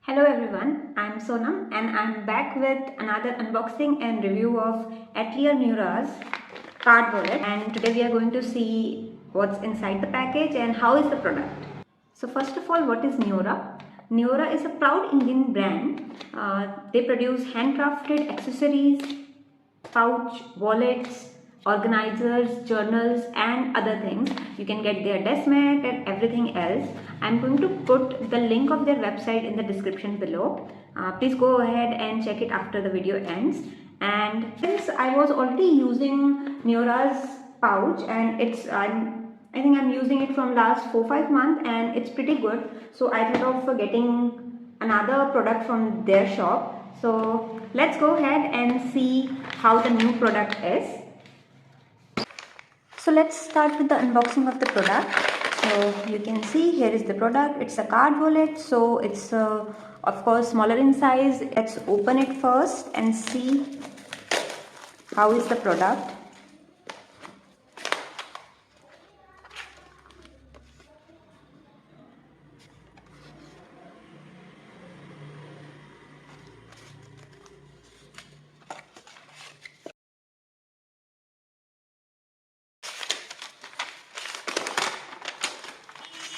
Hello everyone, I'm Sonam and I'm back with another unboxing and review of Atelier NEORAH's card wallet, and today we are going to see what's inside the package and how is the product. So first of all, what is NEORAH? NEORAH is a proud Indian brand. They produce handcrafted accessories, pouch, wallets, organizers, journals and other things. You can get their desk mat and everything else. I'm going to put the link of their website in the description below. Please go ahead and check it after the video ends. And since I was already using NEORAH's pouch and I think I'm using it from last 4-5 months and it's pretty good. So I thought of getting another product from their shop. So let's go ahead and see how the new product is. So let's start with the unboxing of the product. So you can see here is the product. It's a card wallet, so it's of course smaller in size. Let's open it first and see how is the product.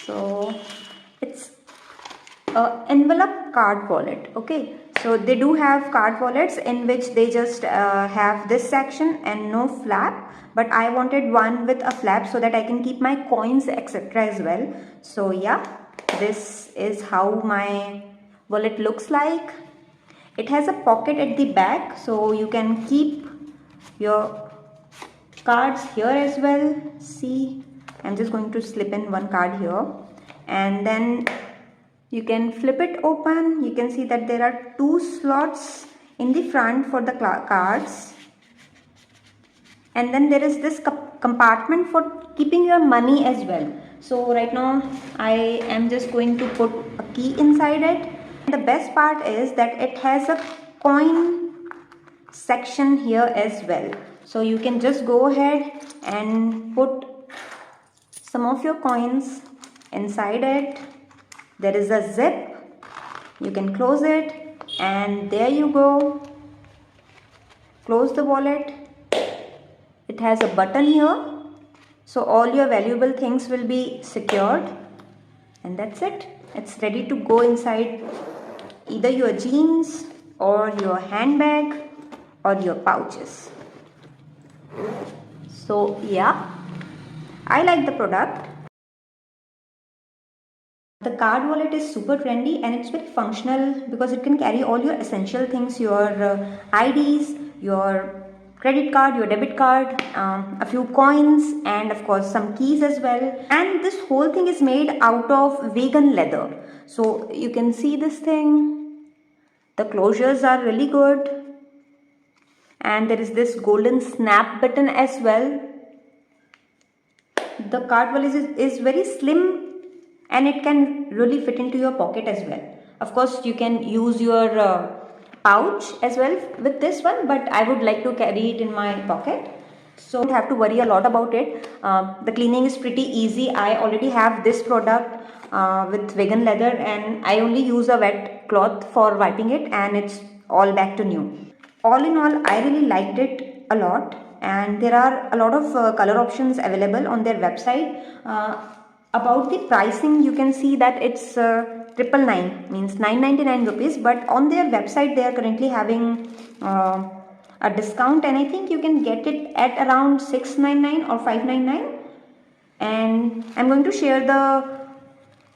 So it's a envelope card wallet. Okay, so they do have card wallets in which they just have this section and no flap, but I wanted one with a flap so that I can keep my coins etc as well. So yeah, this is how my wallet looks like. It has a pocket at the back, so you can keep your cards here as well. See, I'm just going to slip in one card here, and then you can flip it open. You can see that there are 2 slots in the front for the cards, and then there is this compartment for keeping your money as well. So right now I am just going to put a key inside it. The best part is that it has a coin section here as well, so you can just go ahead and put some of your coins inside it. There is a zip, you can close it, and there you go. Close the wallet. It has a button here, so all your valuable things will be secured, and that's it. It's ready to go inside either your jeans or your handbag or your pouches. So yeah, I like the product. The card wallet is super trendy and it's very functional because it can carry all your essential things, your IDs, your credit card, your debit card, a few coins, and of course some keys as well. And this whole thing is made out of vegan leather. So you can see this thing. The closures are really good. And there is this golden snap button as well. The card wallet is very slim and it can really fit into your pocket as well. Of course you can use your pouch as well with this one, but I would like to carry it in my pocket, so don't have to worry a lot about it. The cleaning is pretty easy. I already have this product with vegan leather and I only use a wet cloth for wiping it, and it's all back to new. All in all, I really liked it a lot, and there are a lot of color options available on their website. About the pricing, you can see that it's 999, means 999 rupees, but on their website they are currently having a discount, and I think you can get it at around 699 or 599. And I'm going to share the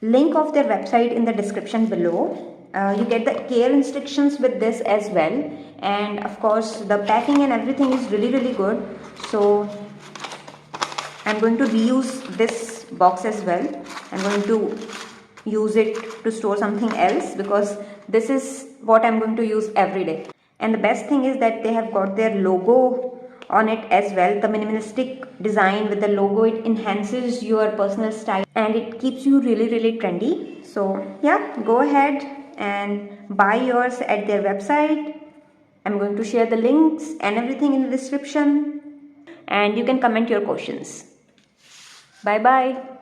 link of their website in the description below. You get the care instructions with this as well, and of course the packing and everything is really good. So I'm going to reuse this box as well. I'm going to use it to store something else because this is what I'm going to use every day. And the best thing is that they have got their logo on it as well. The minimalistic design with the logo, it enhances your personal style and it keeps you really trendy. So yeah, go ahead and buy yours at their website. I'm going to share the links and everything in the description, and you can comment your questions. Bye bye.